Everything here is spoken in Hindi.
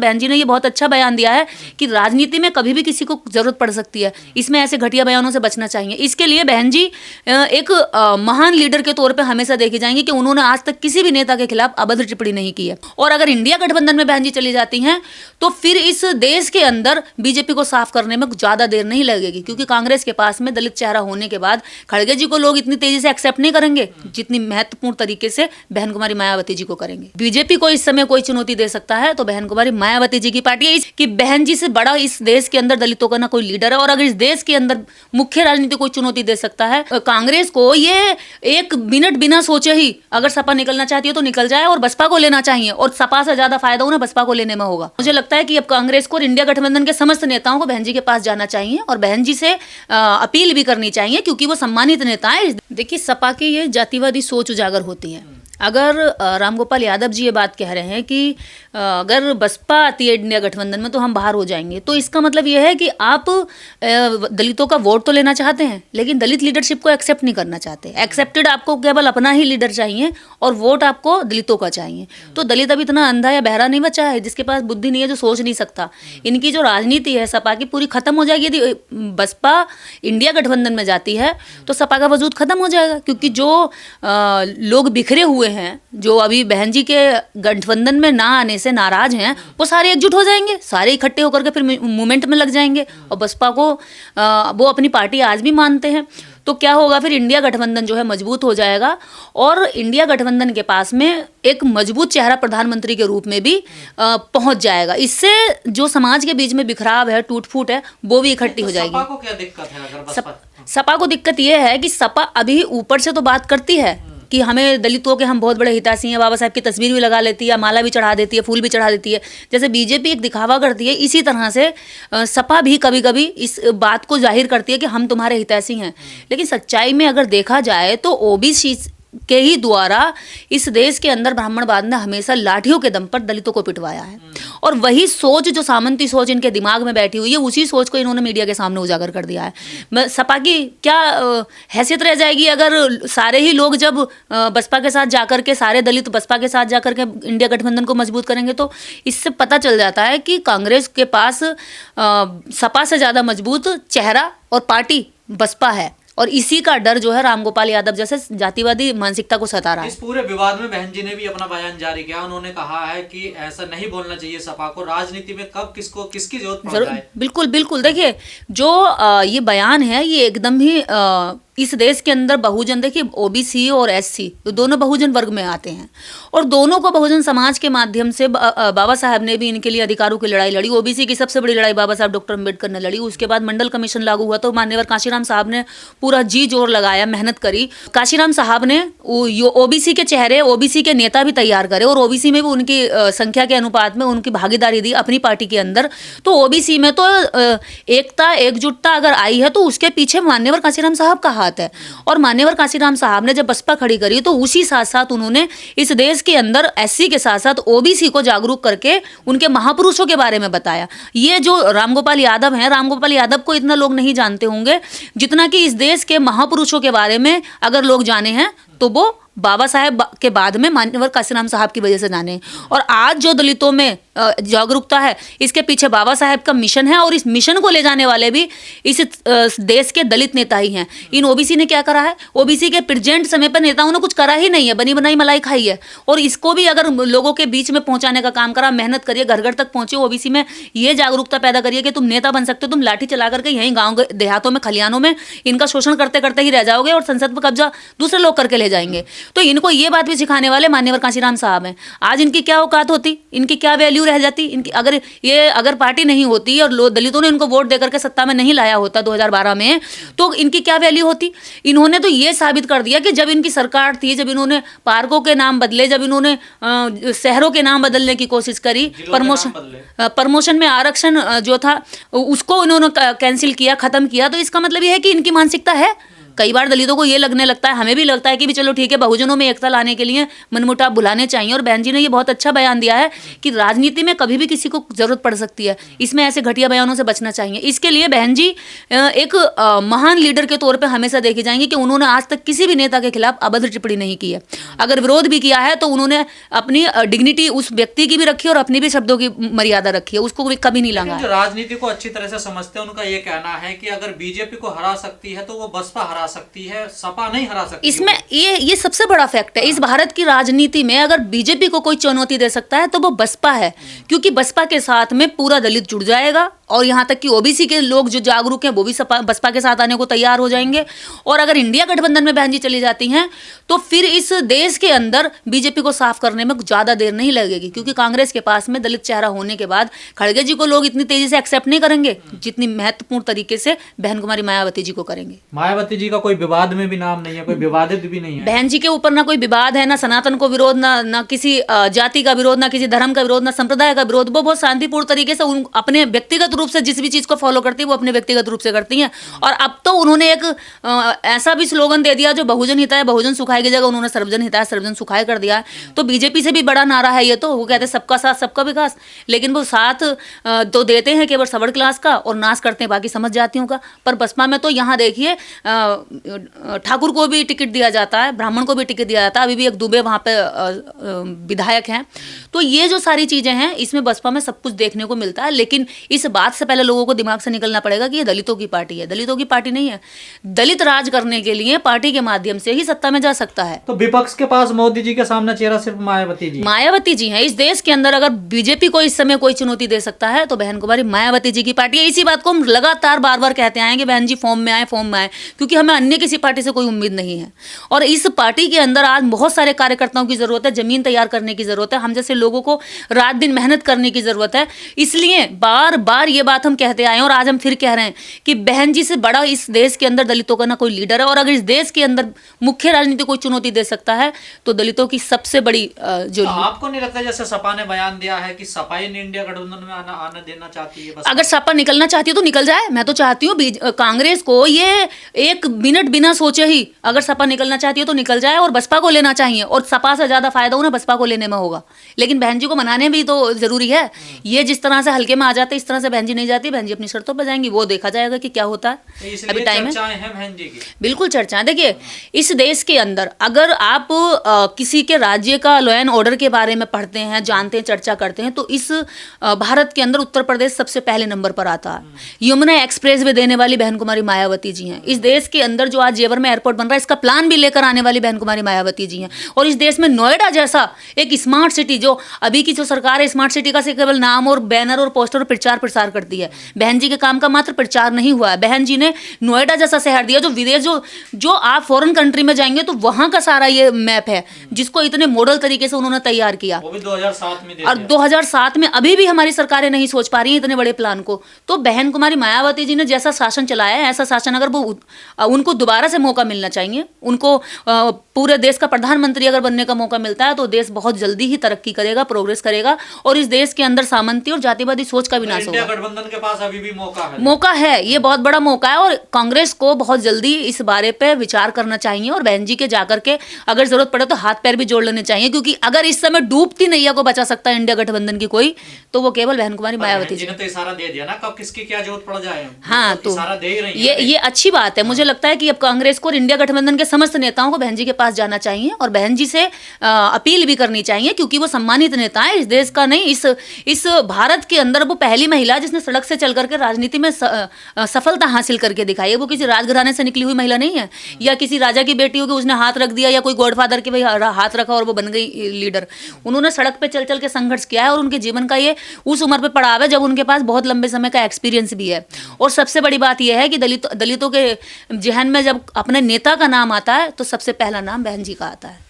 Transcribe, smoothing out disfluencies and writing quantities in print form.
बहन जी ने ये बहुत अच्छा बयान दिया है कि राजनीति में कभी भी किसी को जरूरत पड़ सकती है, इसमें ऐसे घटिया बयानों से बचना चाहिए। इसके लिए बहन जी एक महान लीडर के तौर पे हमेशा देखी जाएंगी कि उन्होंने आज तक किसी भी नेता के खिलाफ अभद्र टिप्पणी नहीं की है। और अगर इंडिया गठबंधन में बहन जी चली जाती हैं तो फिर इस देश के अंदर बीजेपी को साफ करने में ज्यादा देर नहीं लगेगी, क्योंकि कांग्रेस के पास में दलित चेहरा होने के बाद खड़गे जी को लोग इतनी तेजी से एक्सेप्ट नहीं करेंगे जितनी महत्वपूर्ण तरीके से बहन कुमारी मायावती जी को करेंगे। बीजेपी को इस समय कोई चुनौती दे सकता है तो बहन कुमारी मायावती जी की पार्टी है। कि बहन जी से बड़ा इस देश के अंदर दलितों का ना कोई लीडर है। और अगर इस देश के अंदर मुख्य राजनीति कोई चुनौती दे सकता है कांग्रेस को, ये एक मिनट बिना सोचे ही अगर सपा निकलना चाहती है तो निकल जाए और बसपा को लेना चाहिए, और सपा से ज्यादा फायदा उन्हें बसपा को लेने में होगा। मुझे लगता है कि अब कांग्रेस को और इंडिया गठबंधन के समस्त नेताओं को बहन जी के पास जाना चाहिए और बहन जी से अपील भी करनी चाहिए, क्योंकि वो सम्मानित नेता है। देखिए, सपा की ये जातिवादी सोच उजागर होती है। अगर रामगोपाल यादव जी ये बात कह रहे हैं कि अगर बसपा आती है इंडिया गठबंधन में तो हम बाहर हो जाएंगे, तो इसका मतलब ये है कि आप दलितों का वोट तो लेना चाहते हैं लेकिन दलित लीडरशिप को एक्सेप्ट नहीं करना चाहते। एक्सेप्टेड आपको केवल अपना ही लीडर चाहिए और वोट आपको दलितों का चाहिए। तो दलित अभी इतना अंधा या बहरा नहीं बचा है जिसके पास बुद्धि नहीं है, जो सोच नहीं सकता। इनकी जो राजनीति है सपा की पूरी खत्म हो जाएगी। यदि बसपा इंडिया गठबंधन में जाती है तो सपा का वजूद खत्म हो जाएगा, क्योंकि जो लोग बिखरे हुए हैं, जो अभी बहन जी के गठबंधन में ना आने से नाराज हैं, वो सारे एकजुट हो जाएंगे, सारे इकट्ठे होकर के फिर मूवमेंट में लग जाएंगे। और बसपा को वो अपनी पार्टी आज भी मानते हैं। तो क्या होगा, फिर इंडिया गठबंधन जो है मजबूत हो जाएगा और इंडिया गठबंधन के पास में एक मजबूत चेहरा प्रधानमंत्री के रूप में भी पहुंच जाएगा। इससे जो समाज के बीच में बिखराव है, टूट फूट है, वो भी इकट्ठी हो जाएगी। सपा को क्या दिक्कत है अगर बसपा? सपा को दिक्कत ये है कि सपा अभी ऊपर से तो बात करती है कि हमें दलितों के हम बहुत बड़े हितैषी हैं, बाबा साहब की तस्वीर भी लगा लेती है, माला भी चढ़ा देती है, फूल भी चढ़ा देती है। जैसे बीजेपी एक दिखावा करती है, इसी तरह से सपा भी कभी कभी इस बात को जाहिर करती है कि हम तुम्हारे हितैषी हैं। लेकिन सच्चाई में अगर देखा जाए तो ओबीसी के ही द्वारा इस देश के अंदर ब्राह्मणवाद ने हमेशा लाठियों के दम पर दलितों को पिटवाया है। और वही सोच, जो सामंती सोच इनके दिमाग में बैठी हुई है, उसी सोच को इन्होंने मीडिया के सामने उजागर कर दिया है। सपा की क्या हैसियत रह जाएगी अगर सारे ही लोग जब बसपा के साथ जाकर के, सारे दलित बसपा के साथ जाकर के इंडिया गठबंधन को मजबूत करेंगे। तो इससे पता चल जाता है कि कांग्रेस के पास सपा से ज़्यादा मजबूत चेहरा और पार्टी बसपा है, और इसी का डर जो है रामगोपाल यादव जैसे जातिवादी मानसिकता को सता रहा है। इस पूरे विवाद में बहन जी ने भी अपना बयान जारी किया। उन्होंने कहा है कि ऐसा नहीं बोलना चाहिए सपा को, राजनीति में कब किसको किसकी जरूरत पड़ जाए। बिल्कुल बिल्कुल। देखिए, जो ये बयान है ये एकदम ही इस देश के अंदर बहुजन, देखिए ओबीसी और एससी दोनों बहुजन वर्ग में आते हैं, और दोनों को बहुजन समाज के माध्यम से बाबा साहब ने भी इनके लिए अधिकारों की लड़ाई लड़ी। ओबीसी की सबसे बड़ी लड़ाई बाबा साहब डॉक्टर अम्बेडकर ने लड़ी। उसके बाद मंडल कमीशन लागू हुआ तो मान्यवर काशीराम साहब ने पूरा जी जोर लगाया, मेहनत करी। काशीराम साहब ने ओबीसी के चेहरे, ओबीसी के नेता भी तैयार करे और ओबीसी में भी उनकी संख्या के अनुपात में उनकी भागीदारी दी अपनी पार्टी के अंदर। तो ओबीसी में तो एकता एकजुटता अगर आई है तो उसके पीछे मान्यवर काशीराम साहब का हाथ है। और मान्यवर काशीराम साहब ने जब बसपा खड़ी करी तो उसी साथ साथ उन्होंने इस देश के अंदर एससी के साथ साथ ओबीसी को जागरूक करके उनके महापुरुषों के बारे में बताया। ये जो रामगोपाल यादव हैं, रामगोपाल यादव को इतना लोग नहीं जानते होंगे जितना कि इस देश के महापुरुषों के बारे में अगर लोग जाने हैं तो वो बाबा साहेब के बाद में मान्यवर काशीराम साहब की वजह से जाने। और आज जो दलितों में जागरूकता है, इसके पीछे बाबा साहेब का मिशन है, और इस मिशन को ले जाने वाले भी इस देश के दलित नेता ही हैं। इन ओबीसी ने क्या करा है? ओबीसी के प्रेजेंट समय पर नेताओं ने कुछ करा ही नहीं है, बनी बनाई मलाई खाई है। और इसको भी अगर लोगों के बीच में पहुंचाने का काम करा, मेहनत करिए, घर घर तक पहुंचे, ओबीसी में ये जागरूकता पैदा करिए कि तुम नेता बन सकते हो। तुम लाठी चला करके यहीं गाँव देहातों में, खलियानों में इनका शोषण करते करते ही रह जाओगे और संसद पर कब्जा दूसरे लोग करके ले जाएंगे। तो इनको ये बात भी सिखाने वाले मान्यवर काशीराम साहब हैं। आज इनकी क्या औकात होती, इनकी क्या वैल्यू रह जाती, इनकी अगर पार्टी नहीं होती और दलितों ने इनको वोट देकर के सत्ता में नहीं लाया होता 2012 में, तो इनकी क्या वैल्यू होती। इन्होंने तो ये साबित कर दिया कि जब इनकी सरकार थी, जब इन्होंने पार्कों के नाम बदले, जब इन्होंने शहरों के नाम बदलने की कोशिश करी, प्रमोशन में आरक्षण जो था उसको इन्होंने कैंसिल किया, खत्म किया। तो इसका मतलब ये है कि इनकी मानसिकता है कई बार दलितों को ये लगने लगता है, हमें भी लगता है कि भी चलो ठीक है, बहुजनों में एकता लाने के लिए मनमुटाव भुलाने चाहिए। और बहन जी ने ये बहुत अच्छा बयान दिया है कि राजनीति में कभी भी किसी को जरूरत पड़ सकती है, इसमें ऐसे घटिया बयानों से बचना चाहिए। इसके लिए बहन जी एक महान लीडर के तौर पे हमेशा देखी जाएंगी कि उन्होंने आज तक किसी भी नेता के खिलाफ अभद्र टिप्पणी नहीं की है। अगर विरोध भी किया है तो उन्होंने अपनी डिग्निटी उस व्यक्ति की भी रखी है और अपनी भी शब्दों की मर्यादा रखी है, उसको भी कभी नहीं लांगा। जो राजनीति को अच्छी तरह से समझते हैं उनका ये कहना है कि अगर बीजेपी को हरा सकती है तो वो बसपा हरा सकती है, सपा नहीं हरा सकती। इसमें ये सबसे बड़ा फैक्ट है। इस भारत की राजनीति में अगर बीजेपी को कोई चुनौती दे सकता है तो वो बसपा है, क्योंकि बसपा के साथ में पूरा दलित जुड़ जाएगा और यहाँ तक कि ओबीसी के लोग जो जागरूक हैं वो भी बसपा के साथ आने को तैयार हो जाएंगे। और अगर इंडिया गठबंधन में बहन जी चली जाती हैं तो फिर इस देश के अंदर बीजेपी को साफ करने में ज़्यादा देर नहीं लगेगी, क्योंकि कांग्रेस के पास में दलित चेहरा होने के बाद खड़गे जी को लोग इतनी तेजी से एक्सेप्ट नहीं करेंगे जितनी महत्वपूर्ण तरीके से बहन कुमारी मायावती जी को करेंगे। मायावती जी का कोई विवाद में भी नाम नहीं है, कोई विवादित भी नहीं है। बहन जी के ऊपर ना कोई विवाद है, ना सनातन को विरोध, ना किसी जाति का विरोध, ना किसी धर्म का विरोध, ना संप्रदाय का विरोध। वो बहुत शांतिपूर्ण तरीके से अपने व्यक्तिगत रूप से जिस भी चीज को फॉलो करती है वो अपने व्यक्तिगत रूप से करती हैं। और अब तो उन्होंने एक ऐसा भी स्लोगन दे दिया जो बहुजन हिताय बहुजन सुखाय की जगह उन्होंने सर्वजन हिताय सर्वजन सुखाय कर दिया। तो बीजेपी से भी बड़ा नारा है ये, तो वो कहते हैं सबका साथ सबका विकास, लेकिन वो साथ तो देते हैं केवल सबड़ क्लास का और नाश करते हैं बाकी समझ जातियों का। पर बसपा में तो यहाँ देखिए ठाकुर को भी टिकट दिया जाता है, ब्राह्मण को भी टिकट दिया जाता है, अभी भी एक दुबे वहाँ पे विधायक हैं। तो ये जो सारी चीजें हैं इसमें बसपा में सब कुछ देखने को मिलता है। लेकिन इस बात से पहले लोगों को दिमाग से निकलना पड़ेगा कि ये दलितों की पार्टी है, दलितों की पार्टी नहीं है। दलित राज करने के लिए पार्टी के माध्यम से ही सत्ता में जा सकता है। तो विपक्ष के पास मोदी जी के सामने चेहरा सिर्फ मायावती जी हैं। इस देश के अंदर अगर बीजेपी को इस समय कोई चुनौती दे सकता है तो बहन कुमारी मायावती जी की पार्टी है। इसी बात को हम लगातार बार बार कहते आए कि बहन जी फॉर्म में आए, क्योंकि हमें अन्य किसी पार्टी से कोई उम्मीद नहीं है। और इस पार्टी के अंदर आज बहुत सारे कार्यकर्ताओं की जरूरत है, जमीन तैयार करने की जरूरत है, हम जैसे लोगों को रात दिन मेहनत करने की जरूरत है। इसलिए बार बार ये बात हम कहते आए और आज हम फिर कह रहे हैं कि बहन जी से बड़ा इस देश के अंदर दलितों का ना कोई लीडर है। और अगर इस देश के अंदर मुख्य राजनीति कोई चुनौती दे सकता है तो दलितों की सबसे बड़ी जो तो आपको नहीं लगता जैसे सपा ने बयान दिया है कि सपा ही इंडिया गठबंधन में आना देना चाहती है? अगर सपा निकलना चाहती है तो निकल जाए। मैं तो चाहती हूँ कांग्रेस को ये एक मिनट बिना सोचे ही अगर सपा निकलना चाहती है तो निकल जाए और बसपा को लेना चाहिए, और सपा से ज्यादा फायदा उन्हें बसपा को लेने में होगा। लेकिन बहन जी को मनाने भी तो जरूरी है। ये जिस तरह से हल्के में आ जाते इस तरह से बहन जी नहीं जाती, बहन जी अपनी शर्तों पर जाएंगी, वो देखा जाएगा कि क्या होता है। अभी टाइम है, बहन जी की बिल्कुल चर्चा। देखिए इस देश के अंदर अगर आप किसी के राज्य का लॉ एंड ऑर्डर के बारे में पढ़ते हैं, जानते हैं, चर्चा करते हैं तो इस भारत के अंदर उत्तर प्रदेश सबसे पहले नंबर पर आता है। यमुना एक्सप्रेस वे देने वाली बहन कुमारी मायावती जी हैं। इस देश के अंदर जो आज जेवर में एयरपोर्ट बन रहा है इसका प्लान भी लेकर आने वाली बहन कुमारी मायावती जी हैं। और इस देश में नोएडा जैसा एक स्मार्ट सिटी, जो अभी की जो सरकार है स्मार्ट सिटी का से केवल नाम और बैनर और पोस्टर और प्रचार प्रसार करती है, बहन जी के काम का मात्र प्रचार नहीं हुआ है। बहन जी ने नोएडा जैसा शहर दिया जो विदेश जो आप फॉरेन कंट्री में जाएंगे तो वहां का सारा ये मैप है जिसको इतने मॉडल तरीके से उन्होंने तैयार किया। वो भी 2007 में और 2007 में अभी भी हमारी सरकारें नहीं सोच पा रही हैं इतने बड़े प्लान को। तो बहन कुमारी मायावती जी ने जैसा शासन चलाया है ऐसा शासन अगर वो उनको दोबारा से मौका मिलना चाहिए, उनको पूरे देश का प्रधानमंत्री अगर बनने का मौका मिलता है तो देश बहुत जल्दी ही तरक्की करेगा, प्रोग्रेस करेगा और इस देश के अंदर सामंती और जातिवादी सोच का विनाश होगा। इंडिया गठबंधन के पास अभी भी मौका है, ये बहुत बड़ा मौका है और कांग्रेस को बहुत जल्दी इस बारे पे विचार करना चाहिए और बहन जी के जाकर के अगर जरूरत पड़े तो हाथ पैर भी जोड़ लेने चाहिए, क्योंकि अगर इस समय डूबती नैया को बचा सकता है इंडिया गठबंधन की कोई तो वो केवल बहन कुमारी मायावती जी ने तो इशारा दे दिया ना, कब किसकी क्या जरूरत पड़ जाए। हाँ, तो इशारा दे ही रही है। ये अच्छी बात है। मुझे लगता है कि अब कांग्रेस को और इंडिया गठबंधन के समस्त नेताओं को बहन जी के पास जाना चाहिए और बहन जी से अपील भी करनी चाहिए, क्योंकि वो सम्मानित नेता है इस देश का नहीं इस भारत के अंदर वो पहली महिला जिसने सड़क से चल करके राजनीति में सफलता हासिल करके दिखाई है। वो किसी राजघराने से निकली हुई महिला नहीं है या किसी राजा की बेटी होगी उसने हाथ रख दिया या कोई गॉडफादर के भाई हाथ रखा और वो बन गई लीडर। उन्होंने सड़क पे चल चल के संघर्ष किया है और उनके जीवन का ये उस उम्र पे पड़ाव है जब उनके पास बहुत लंबे समय का एक्सपीरियंस भी है। और सबसे बड़ी बात यह है कि दलितों के जहन में जब अपने नेता का नाम आता है तो सबसे पहला नाम बहन जी का आता है।